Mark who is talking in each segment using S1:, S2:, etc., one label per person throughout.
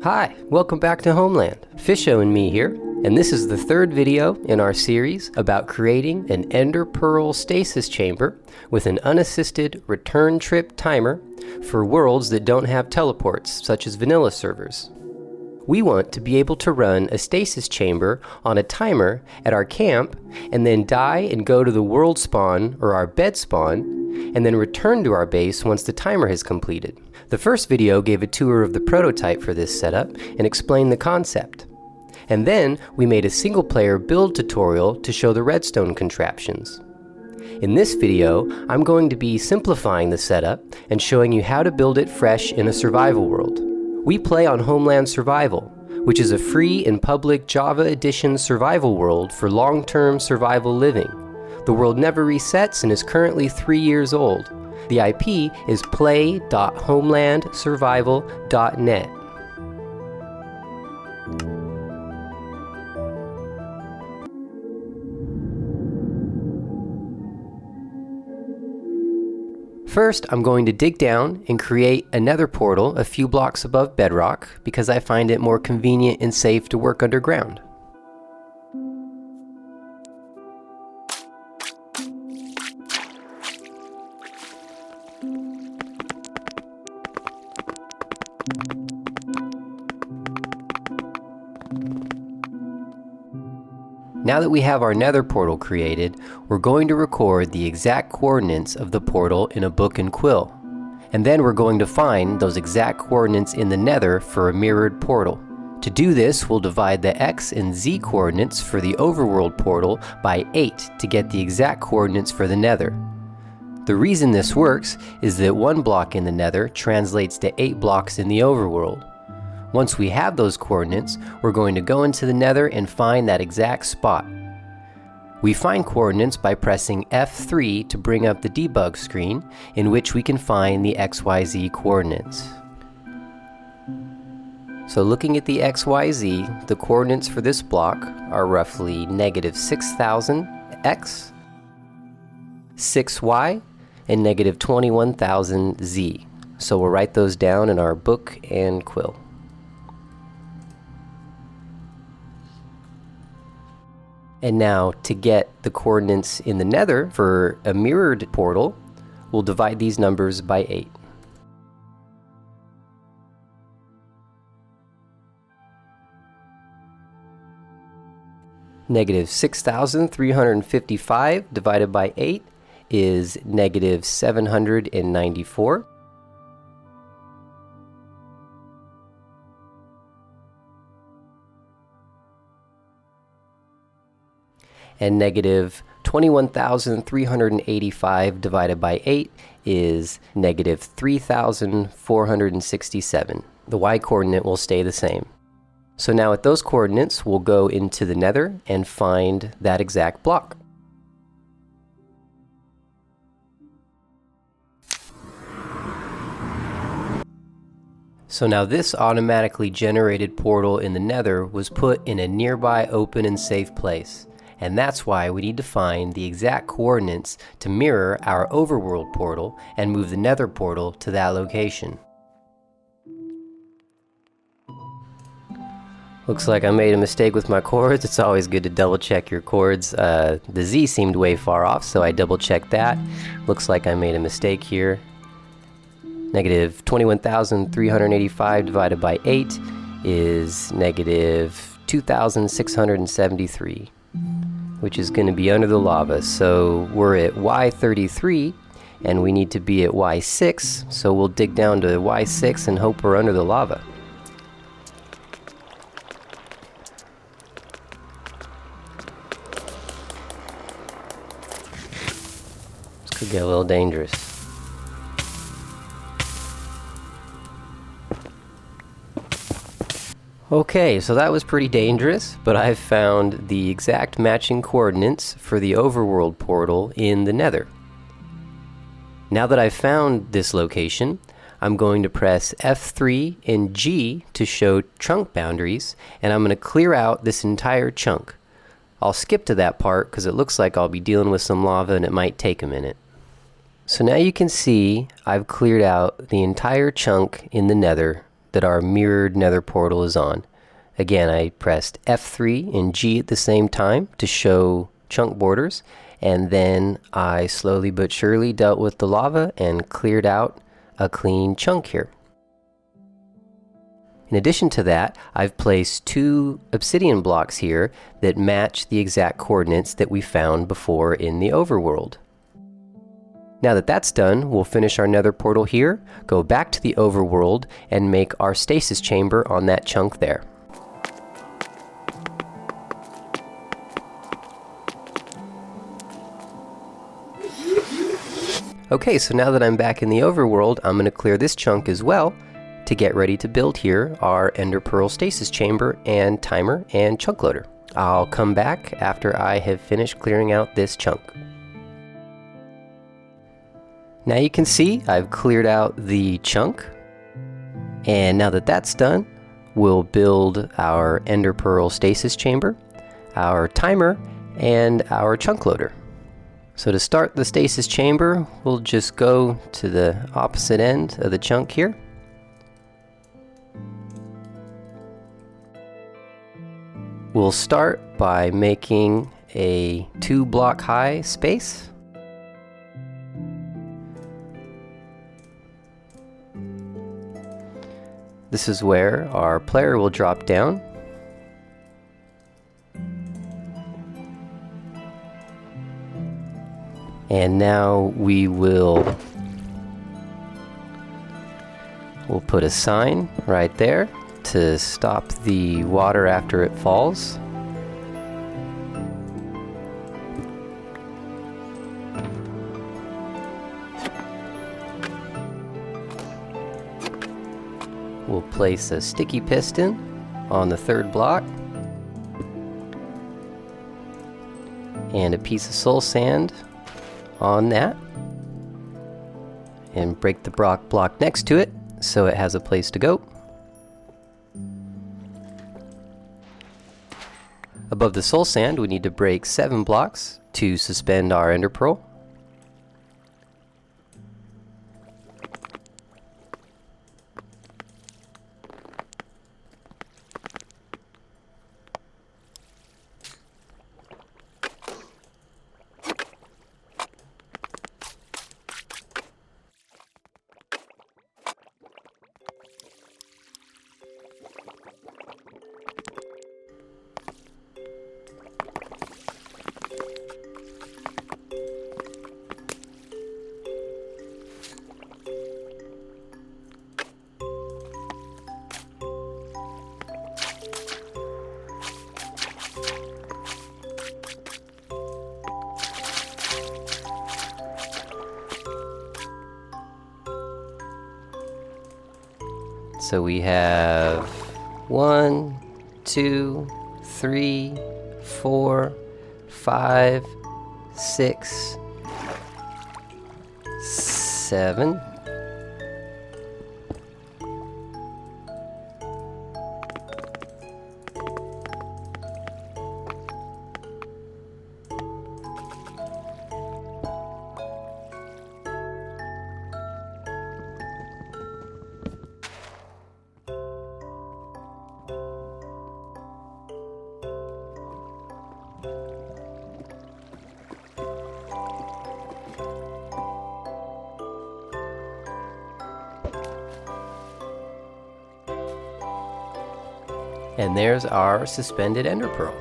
S1: Hi, welcome back to Homeland. Fisho and me here, and this is the third video in our series about creating an ender pearl stasis chamber with an unassisted return trip timer for worlds that don't have teleports, such as vanilla servers. We want to be able to run a stasis chamber on a timer at our camp and then die and go to the world spawn or our bed spawn and then return to our base once the timer has completed. The first video gave a tour of the prototype for this setup and explained the concept. And then we made a single player build tutorial to show the redstone contraptions. In this video, I'm going to be simplifying the setup and showing you how to build it fresh in a survival world. We play on Homeland Survival, which is a free and public Java Edition survival world for long-term survival living. The world never resets and is currently 3 years old. The IP is play.homelandsurvival.net. First, I'm going to dig down and create a nether portal a few blocks above bedrock because I find it more convenient and safe to work underground. Now that we have our nether portal created, we're going to record the exact coordinates of the portal in a book and quill. And then we're going to find those exact coordinates in the nether for a mirrored portal. To do this, we'll divide the X and Z coordinates for the overworld portal by 8 to get the exact coordinates for the nether. The reason this works is that 1 block in the nether translates to 8 blocks in the overworld. Once we have those coordinates, we're going to go into the nether and find that exact spot. We find coordinates by pressing F3 to bring up the debug screen, in which we can find the XYZ coordinates. So looking at the XYZ, the coordinates for this block are roughly -6,000 X, 6Y, and -21,000 Z. So we'll write those down in our book and quill. And now, to get the coordinates in the nether for a mirrored portal, we'll divide these numbers by 8. -6,355 divided by 8 is -794. And -21,385 divided by 8 is -3,467. The Y coordinate will stay the same. So now at those coordinates, we'll go into the nether and find that exact block. So now this automatically generated portal in the nether was put in a nearby open and safe place. And that's why we need to find the exact coordinates to mirror our overworld portal and move the nether portal to that location. Looks like I made a mistake with my chords. It's always good to double check your chords. The Z seemed way far off, so I double checked that. Looks like I made a mistake here. -21,385 divided by 8 is -2,673. Which is going to be under the lava. So we're at Y33 and we need to be at Y6, so we'll dig down to Y6 and hope we're under the lava. This could get a little dangerous. Okay, so that was pretty dangerous, but I've found the exact matching coordinates for the overworld portal in the nether. Now that I've found this location, I'm going to press F3 and G to show chunk boundaries, and I'm going to clear out this entire chunk. I'll skip to that part because it looks like I'll be dealing with some lava and it might take a minute. So now you can see I've cleared out the entire chunk in the nether that our mirrored nether portal is on. Again, I pressed F3 and G at the same time to show chunk borders, and then I slowly but surely dealt with the lava and cleared out a clean chunk here. In addition to that, I've placed 2 obsidian blocks here that match the exact coordinates that we found before in the overworld. Now that that's done, we'll finish our nether portal here, go back to the overworld, and make our stasis chamber on that chunk there. Okay, so now that I'm back in the overworld, I'm going to clear this chunk as well to get ready to build here our ender pearl stasis chamber and timer and chunk loader. I'll come back after I have finished clearing out this chunk. Now you can see I've cleared out the chunk, and now that that's done, we'll build our ender pearl stasis chamber, our timer, and our chunk loader. So to start the stasis chamber, we'll just go to the opposite end of the chunk here. We'll start by making a 2-block high space. This is where our player will drop down. And now we'll put a sign right there to stop the water after it falls. We'll place a sticky piston on the 3rd block and a piece of soul sand on that, and break the block next to it so it has a place to go. Above the soul sand, we need to break 7 blocks to suspend our ender pearl. So we have 1, 2, 3, 4, 5, 6, 7. And there's our suspended ender pearl.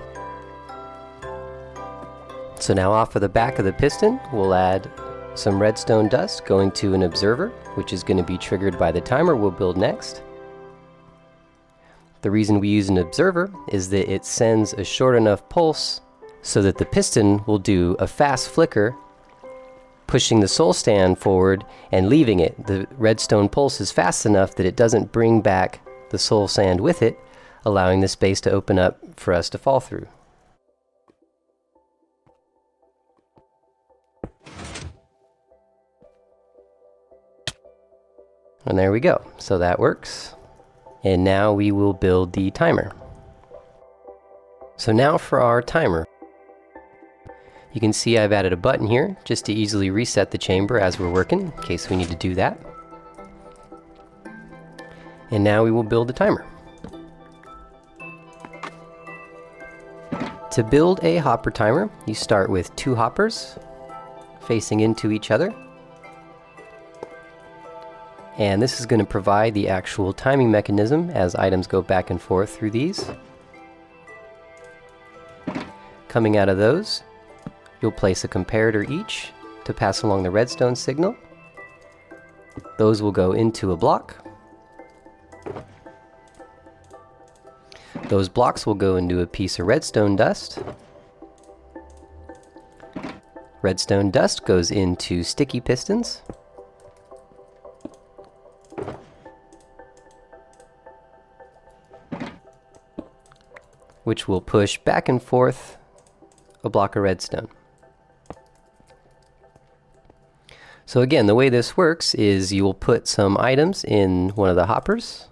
S1: So now off of the back of the piston, we'll add some redstone dust going to an observer, which is going to be triggered by the timer we'll build next. The reason we use an observer is that it sends a short enough pulse so that the piston will do a fast flicker, pushing the soul stand forward and leaving it. The redstone pulse is fast enough that it doesn't bring back the soul sand with it, allowing the space to open up for us to fall through. And there we go. So that works. And now we will build the timer. So now for our timer. You can see I've added a button here just to easily reset the chamber as we're working, in case we need to do that. And now we will build the timer. To build a hopper timer, you start with 2 hoppers facing into each other. And this is going to provide the actual timing mechanism as items go back and forth through these. Coming out of those, you'll place a comparator each to pass along the redstone signal. Those will go into a block. Those blocks will go into a piece of redstone dust. Redstone dust goes into sticky pistons. Which will push back and forth a block of redstone. So again, the way this works is you will put some items in one of the hoppers.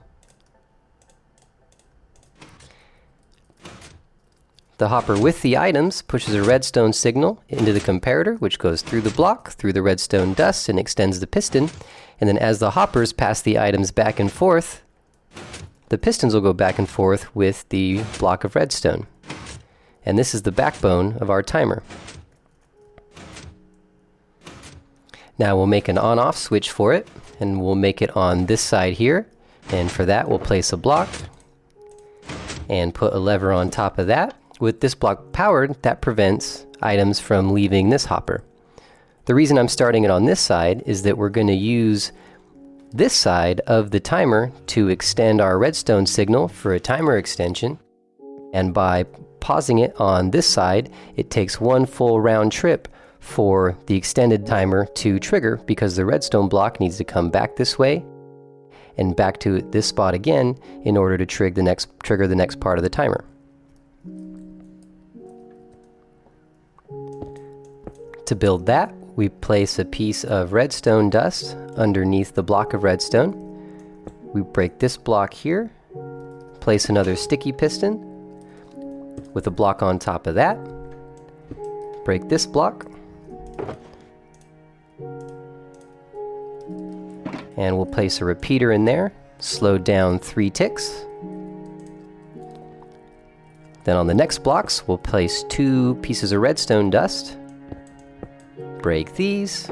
S1: The hopper with the items pushes a redstone signal into the comparator, which goes through the block, through the redstone dust, and extends the piston. And then as the hoppers pass the items back and forth, the pistons will go back and forth with the block of redstone. And this is the backbone of our timer. Now we'll make an on-off switch for it, and we'll make it on this side here. And for that, we'll place a block and put a lever on top of that. With this block powered, that prevents items from leaving this hopper. The reason I'm starting it on this side is that we're going to use this side of the timer to extend our redstone signal for a timer extension. And by pausing it on this side, it takes 1 full round trip for the extended timer to trigger, because the redstone block needs to come back this way and back to this spot again in order to trigger the next part of the timer. To build that, we place a piece of redstone dust underneath the block of redstone. We break this block here, place another sticky piston with a block on top of that, break this block, and we'll place a repeater in there, slow down 3 ticks. Then on the next blocks, we'll place 2 pieces of redstone dust, break these,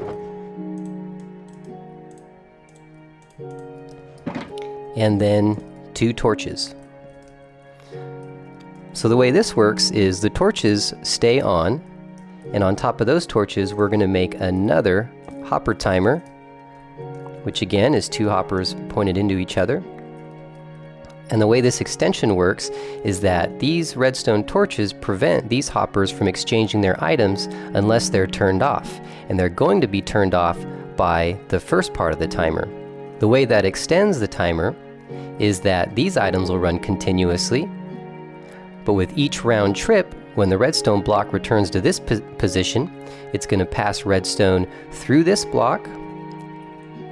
S1: and then 2 torches. So the way this works is the torches stay on, and on top of those torches we're going to make another hopper timer, which again is 2 hoppers pointed into each other. And the way this extension works is that these redstone torches prevent these hoppers from exchanging their items unless they're turned off. And they're going to be turned off by the first part of the timer. The way that extends the timer is that these items will run continuously, but with each round trip, when the redstone block returns to this position, it's going to pass redstone through this block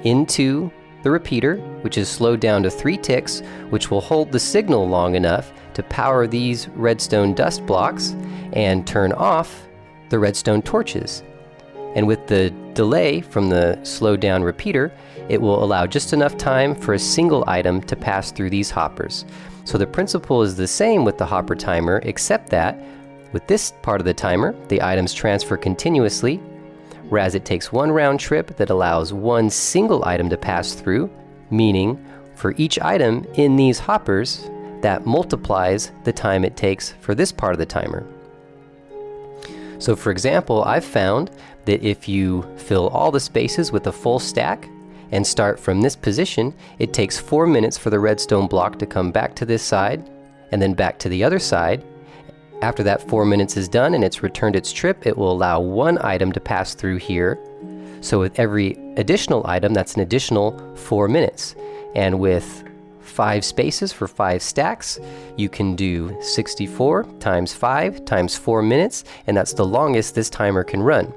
S1: into the repeater, which is slowed down to 3 ticks, which will hold the signal long enough to power these redstone dust blocks and turn off the redstone torches. And with the delay from the slowed down repeater, it will allow just enough time for a single item to pass through these hoppers. So the principle is the same with the hopper timer, except that with this part of the timer, the items transfer continuously, whereas it takes 1 round trip that allows 1 single item to pass through, meaning for each item in these hoppers, that multiplies the time it takes for this part of the timer. So for example, I've found that if you fill all the spaces with a full stack and start from this position, it takes 4 minutes for the redstone block to come back to this side and then back to the other side. After that 4 minutes is done and it's returned its trip, it will allow 1 item to pass through here. So with every additional item, that's an additional 4 minutes. And with 5 spaces for 5 stacks, you can do 64 times 5 times 4 minutes, and that's the longest this timer can run.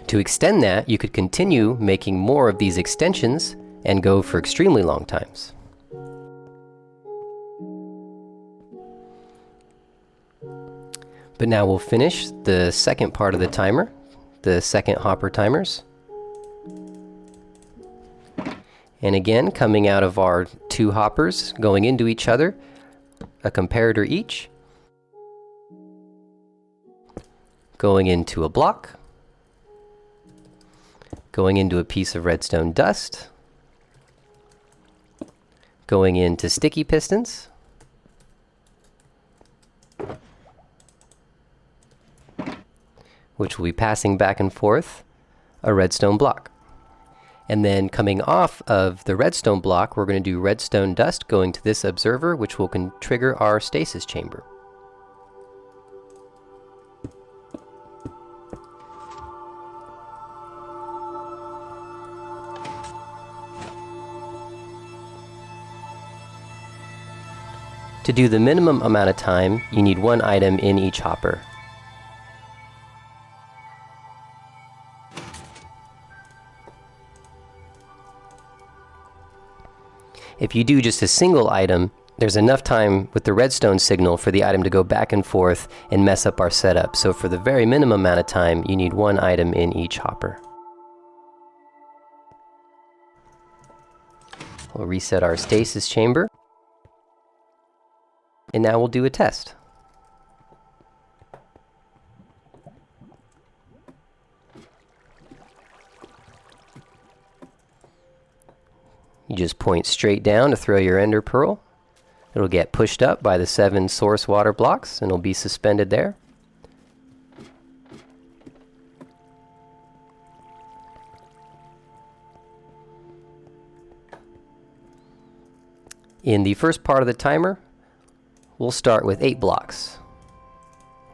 S1: To extend that, you could continue making more of these extensions and go for extremely long times. But now we'll finish the second part of the timer, the second hopper timers. And again, coming out of our two hoppers, going into each other, a comparator each, going into a block, going into a piece of redstone dust, going into sticky pistons, which will be passing back and forth a redstone block. And then coming off of the redstone block, we're going to do redstone dust going to this observer, which will trigger our stasis chamber. To do the minimum amount of time, you need one item in each hopper. If you do just a single item, there's enough time with the redstone signal for the item to go back and forth and mess up our setup. So for the very minimum amount of time, you need one item in each hopper. We'll reset our stasis chamber. And now we'll do a test. You just point straight down to throw your ender pearl. It'll get pushed up by the 7 source water blocks and it'll be suspended there. In the first part of the timer, we'll start with 8 blocks.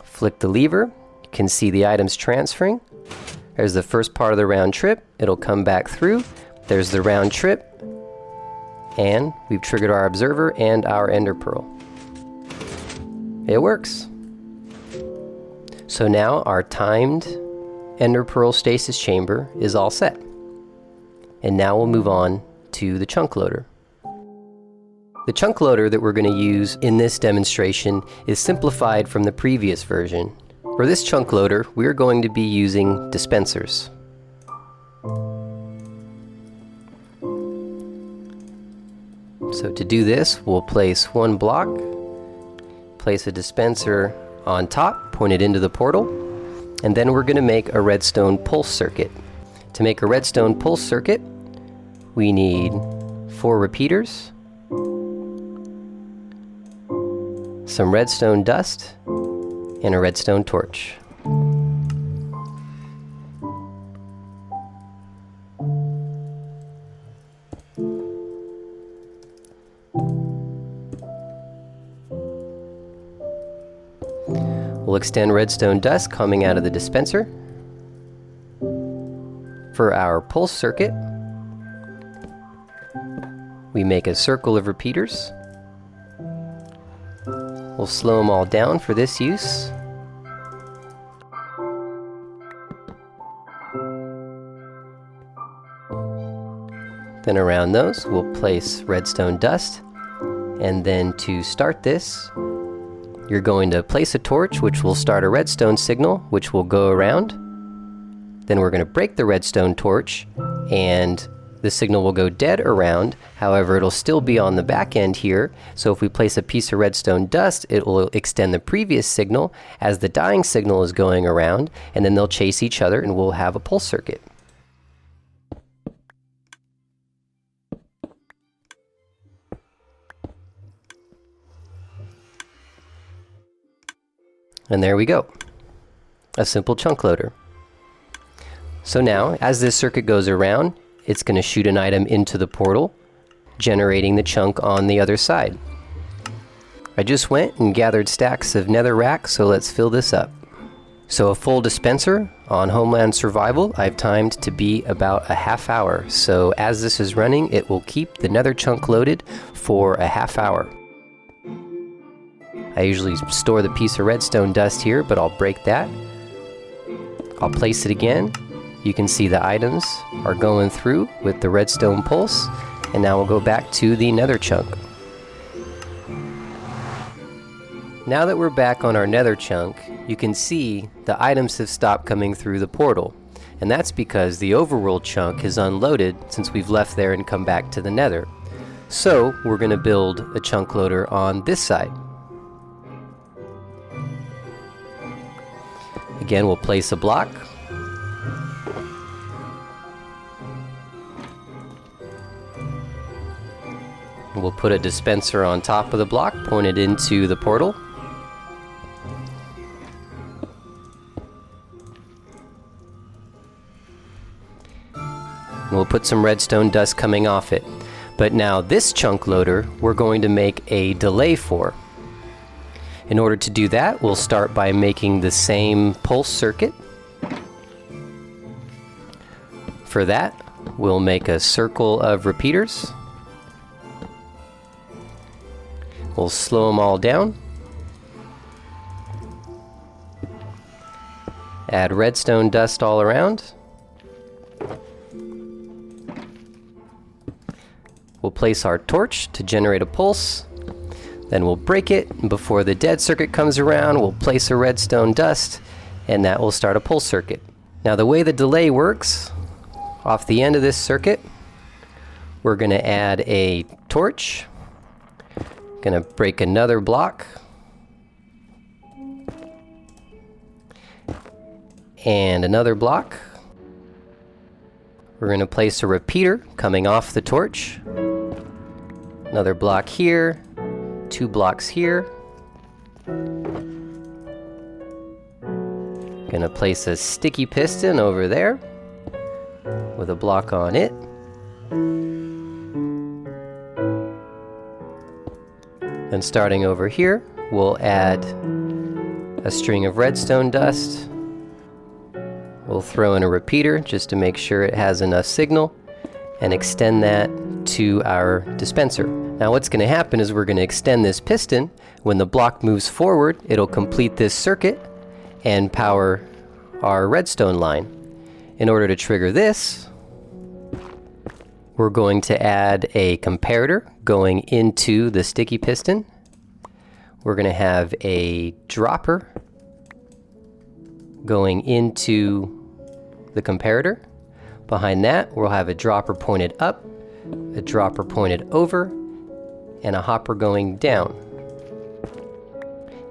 S1: Flick the lever, you can see the items transferring. There's the first part of the round trip, it'll come back through. There's the round trip, and we've triggered our observer and our ender pearl. It works. So now our timed ender pearl stasis chamber is all set. And now we'll move on to the chunk loader. The chunk loader that we're going to use in this demonstration is simplified from the previous version. For this chunk loader, we're going to be using dispensers. So to do this, we'll place one block, place a dispenser on top, point it into the portal, and then we're going to make a redstone pulse circuit. To make a redstone pulse circuit, we need 4 repeaters, some redstone dust, and a redstone torch. We'll extend redstone dust coming out of the dispenser. For our pulse circuit, we make a circle of repeaters. We'll slow them all down for this use. Then around those, we'll place redstone dust. And then to start this, you're going to place a torch, which will start a redstone signal, which will go around. Then we're going to break the redstone torch, and the signal will go dead around. However, it'll still be on the back end here. So if we place a piece of redstone dust, it will extend the previous signal as the dying signal is going around, and then they'll chase each other and we'll have a pulse circuit. And there we go, a simple chunk loader. So now, as this circuit goes around, it's going to shoot an item into the portal, generating the chunk on the other side. I just went and gathered stacks of netherrack, so let's fill this up. So a full dispenser on Homeland Survival, I've timed to be about a half hour. So as this is running, it will keep the nether chunk loaded for a half hour. I usually store the piece of redstone dust here, but I'll break that. I'll place it again. You can see the items are going through with the redstone pulse, and now we'll go back to the nether chunk. Now that we're back on our nether chunk, you can see the items have stopped coming through the portal. and that's because the overworld chunk is unloaded since we've left there and come back to the nether. So we're going to build a chunk loader on this side. Again, we'll place a block. We'll put a dispenser on top of the block, pointed into the portal. And we'll put some redstone dust coming off it. But now this chunk loader, we're going to make a delay for. In order to do that, we'll start by making the same pulse circuit. For that, we'll make a circle of repeaters. We'll slow them all down. Add redstone dust all around. We'll place our torch to generate a pulse. Then we'll break it, and before the dead circuit comes around, we'll place a redstone dust, and that will start a pulse circuit. Now the way the delay works, off the end of this circuit, we're going to add a torch. Going to break another block. And another block. We're going to place a repeater coming off the torch. Another block here. 2 blocks here. Going to place a sticky piston over there with a block on it. Then starting over here, we'll add a string of redstone dust. We'll throw in a repeater just to make sure it has enough signal and extend that to our dispenser. Now what's going to happen is we're going to extend this piston. When the block moves forward, it'll complete this circuit and power our redstone line. In order to trigger this, we're going to add a comparator going into the sticky piston. We're going to have a dropper going into the comparator. Behind that, we'll have a dropper pointed up, a dropper pointed over, and a hopper going down.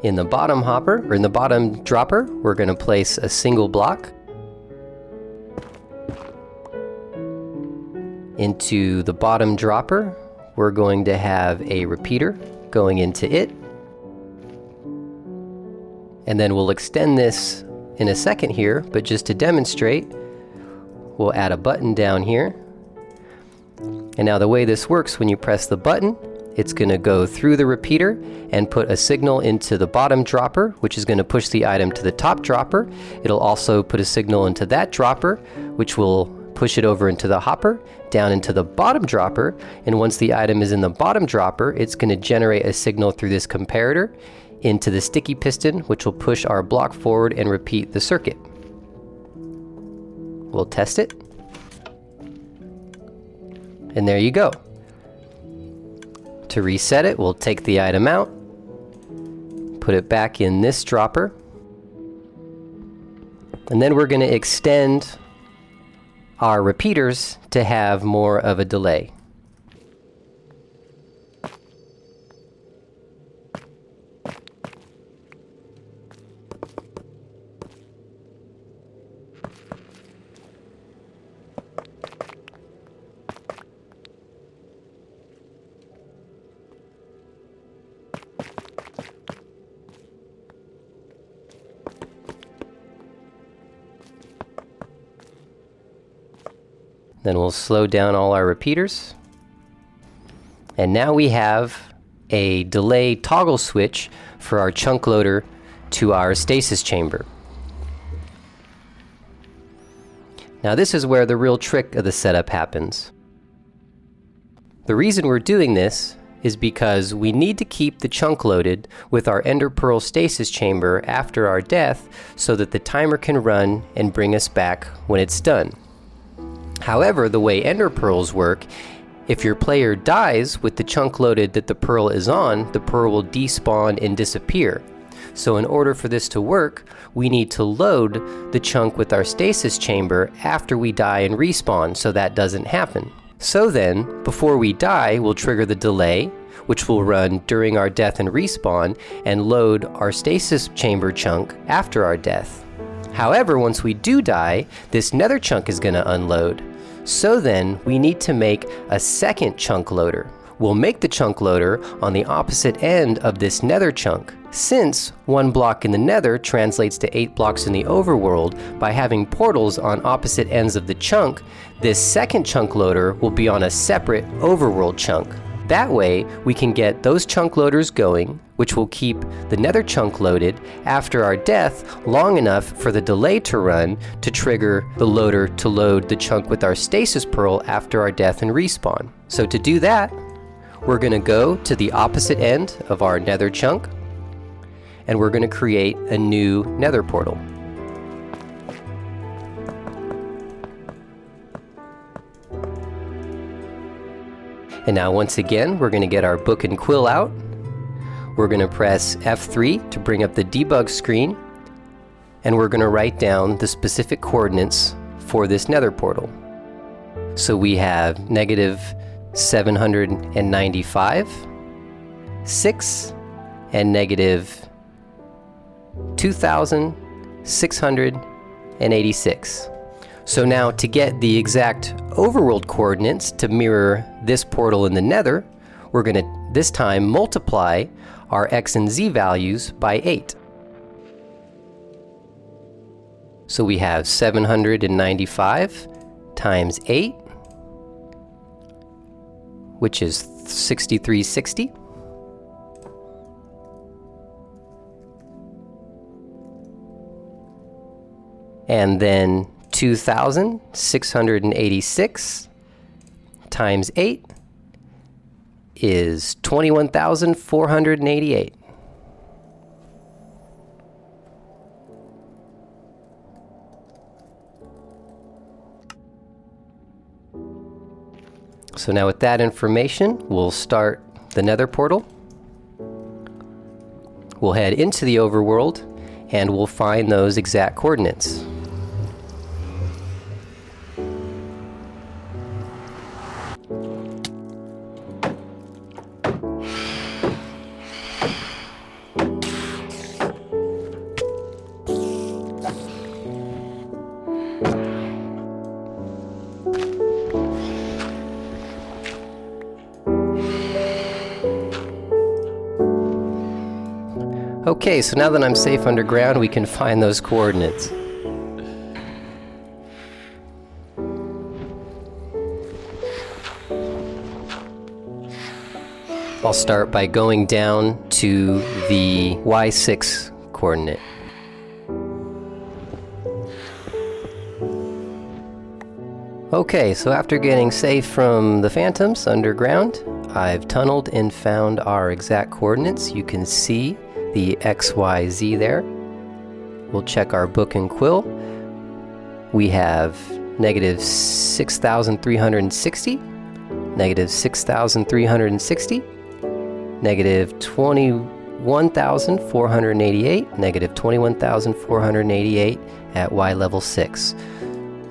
S1: In the bottom hopper, or in the bottom dropper, we're going to place a single block. Into the bottom dropper, we're going to have a repeater going into it. And then we'll extend this in a second here, but just to demonstrate, we'll add a button down here. And now the way this works, when you press the button, it's going to go through the repeater and put a signal into the bottom dropper, which is going to push the item to the top dropper. It'll also put a signal into that dropper, which will push it over into the hopper, down into the bottom dropper, and once the item is in the bottom dropper, it's going to generate a signal through this comparator into the sticky piston, which will push our block forward and repeat the circuit. We'll test it. And there you go. To reset it, we'll take the item out, put it back in this dropper, and then we're going to extend our repeaters to have more of a delay. Then we'll slow down all our repeaters. And now we have a delay toggle switch for our chunk loader to our stasis chamber. Now this is where the real trick of the setup happens. The reason we're doing this is because we need to keep the chunk loaded with our ender pearl stasis chamber after our death so that the timer can run and bring us back when it's done. However, the way ender pearls work, if your player dies with the chunk loaded that the pearl is on, the pearl will despawn and disappear. So in order for this to work, we need to load the chunk with our stasis chamber after we die and respawn, so that doesn't happen. So then, before we die, we'll trigger the delay, which will run during our death and respawn, and load our stasis chamber chunk after our death. However, once we do die, this nether chunk is going to unload. So then, we need to make a second chunk loader. We'll make the chunk loader on the opposite end of this nether chunk. Since 1 block in the nether translates to 8 blocks in the overworld, by having portals on opposite ends of the chunk, this second chunk loader will be on a separate overworld chunk. That way, we can get those chunk loaders going, which will keep the nether chunk loaded after our death long enough for the delay to run to trigger the loader to load the chunk with our stasis pearl after our death and respawn. So to do that, we're going to go to the opposite end of our nether chunk, and we're going to create a new nether portal. And now once again, we're going to get our book and quill out. We're going to press F3 to bring up the debug screen, and we're going to write down the specific coordinates for this nether portal. So we have -795, 6, and -2686. So now to get the exact overworld coordinates to mirror this portal in the nether, we're going to this time multiply our x and z values by 8. So we have 795 times 8, which is 6360. And then 2,686 times 8 is 21,488. So now with that information, we'll start the nether portal. We'll head into the overworld, and we'll find those exact coordinates. Okay, so now that I'm safe underground, we can find those coordinates. I'll start by going down to the Y6 coordinate. Okay, so after getting safe from the phantoms underground, I've tunneled and found our exact coordinates. You can see the X, Y, Z there. We'll check our book and quill. We have -6,360, -6,360, -21,488, -21,488 at Y level 6.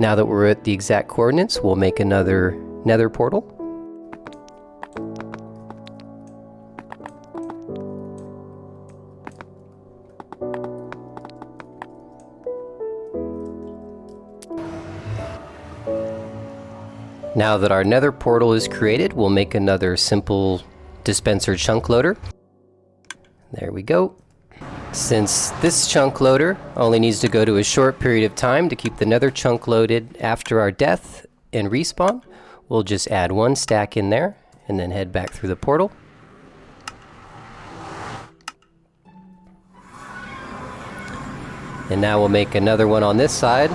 S1: Now that we're at the exact coordinates, we'll make another nether portal. Now that our nether portal is created, we'll make another simple dispenser chunk loader. There we go. Since this chunk loader only needs to go to a short period of time to keep the nether chunk loaded after our death and respawn, we'll just add 1 stack in there and then head back through the portal. And now we'll make another one on this side.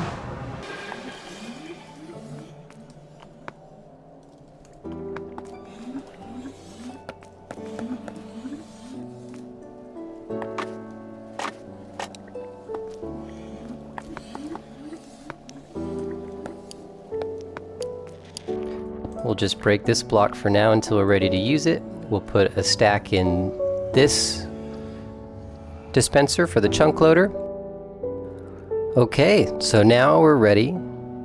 S1: We'll just break this block for now until we're ready to use it. We'll put a stack in this dispenser for the chunk loader. Okay, so now we're ready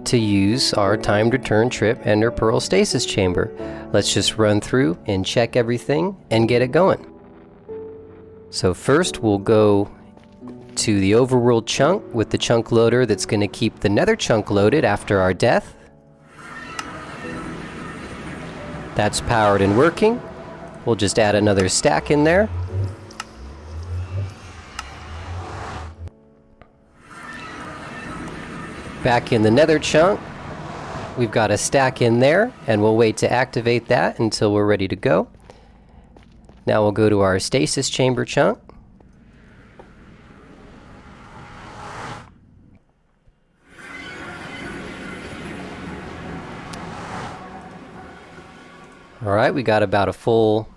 S1: to use our timed return trip Ender Pearl stasis chamber. Let's just run through and check everything and get it going. So first we'll go to the overworld chunk with the chunk loader that's going to keep the nether chunk loaded after our death. That's powered and working. We'll just add another stack in there. Back in the nether chunk, we've got a stack in there, and we'll wait to activate that until we're ready to go. Now we'll go to our stasis chamber chunk. Alright, we got about a full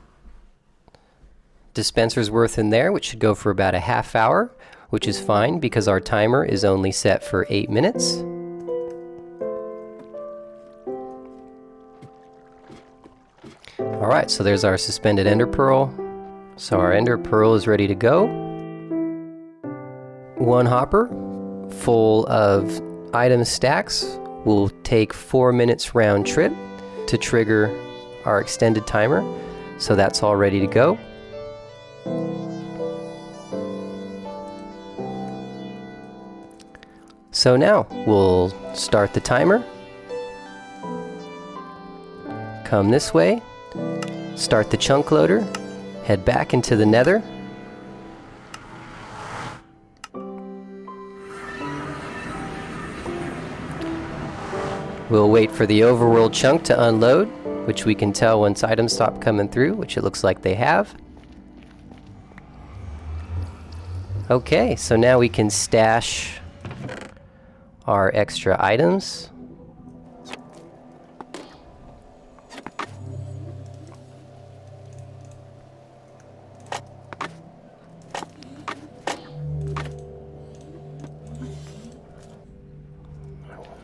S1: dispenser's worth in there, which should go for about a half hour, which is fine because our timer is only set for 8 minutes. Alright, so there's our suspended ender pearl. So our ender pearl is ready to go. One hopper full of item stacks will take 4 minutes round trip to trigger our extended timer, so that's all ready to go. So now we'll start the timer, come this way, start the chunk loader, head back into the nether. We'll wait for the overworld chunk to unload, which we can tell once items stop coming through, which it looks like they have. Okay, so now we can stash our extra items.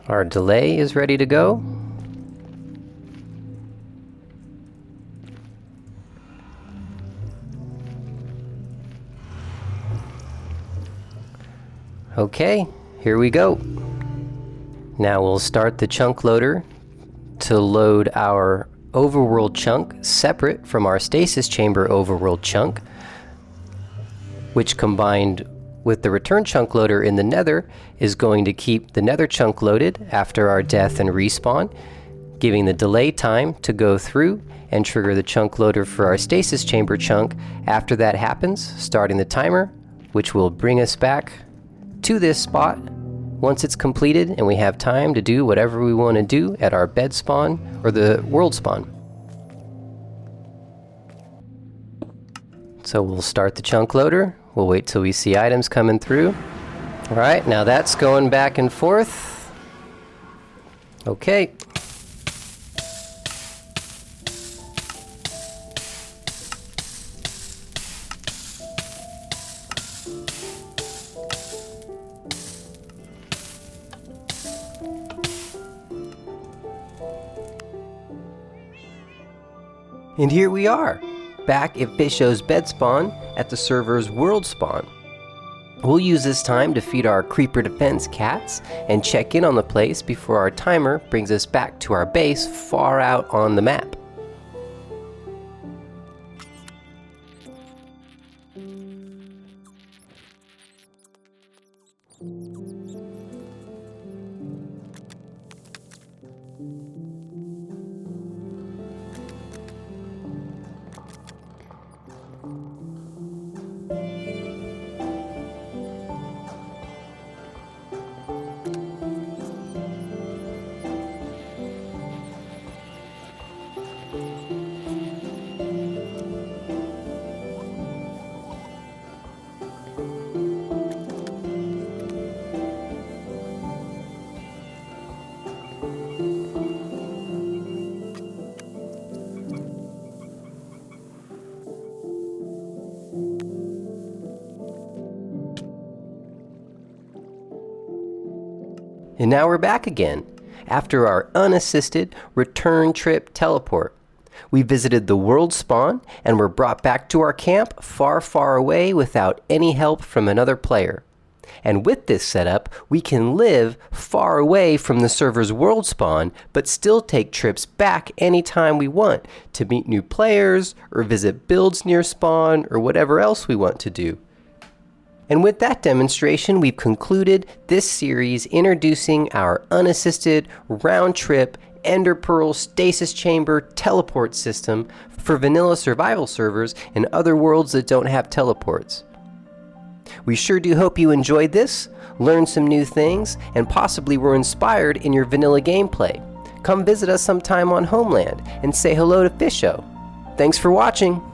S1: Our delay is ready to go. Okay, here we go. Now we'll start the chunk loader to load our overworld chunk separate from our stasis chamber overworld chunk, which combined with the return chunk loader in the nether is going to keep the nether chunk loaded after our death and respawn, giving the delay time to go through and trigger the chunk loader for our stasis chamber chunk after that happens, starting the timer, which will bring us back to this spot once it's completed and we have time to do whatever we want to do at our bed spawn or the world spawn. So we'll start the chunk loader. We'll wait till we see items coming through. Alright, now that's going back and forth. Okay. And here we are, back at Fisho's bed spawn at the server's world spawn. We'll use this time to feed our creeper defense cats and check in on the place before our timer brings us back to our base far out on the map. And now we're back again, after our unassisted return trip teleport. We visited the world spawn and were brought back to our camp far, far away without any help from another player. And with this setup, we can live far away from the server's world spawn, but still take trips back anytime we want to meet new players or visit builds near spawn or whatever else we want to do. And with that demonstration, we've concluded this series introducing our unassisted round-trip Ender Pearl stasis chamber teleport system for vanilla survival servers and other worlds that don't have teleports. We sure do hope you enjoyed this, learned some new things, and possibly were inspired in your vanilla gameplay. Come visit us sometime on Homeland and say hello to Fisho. Thanks for watching!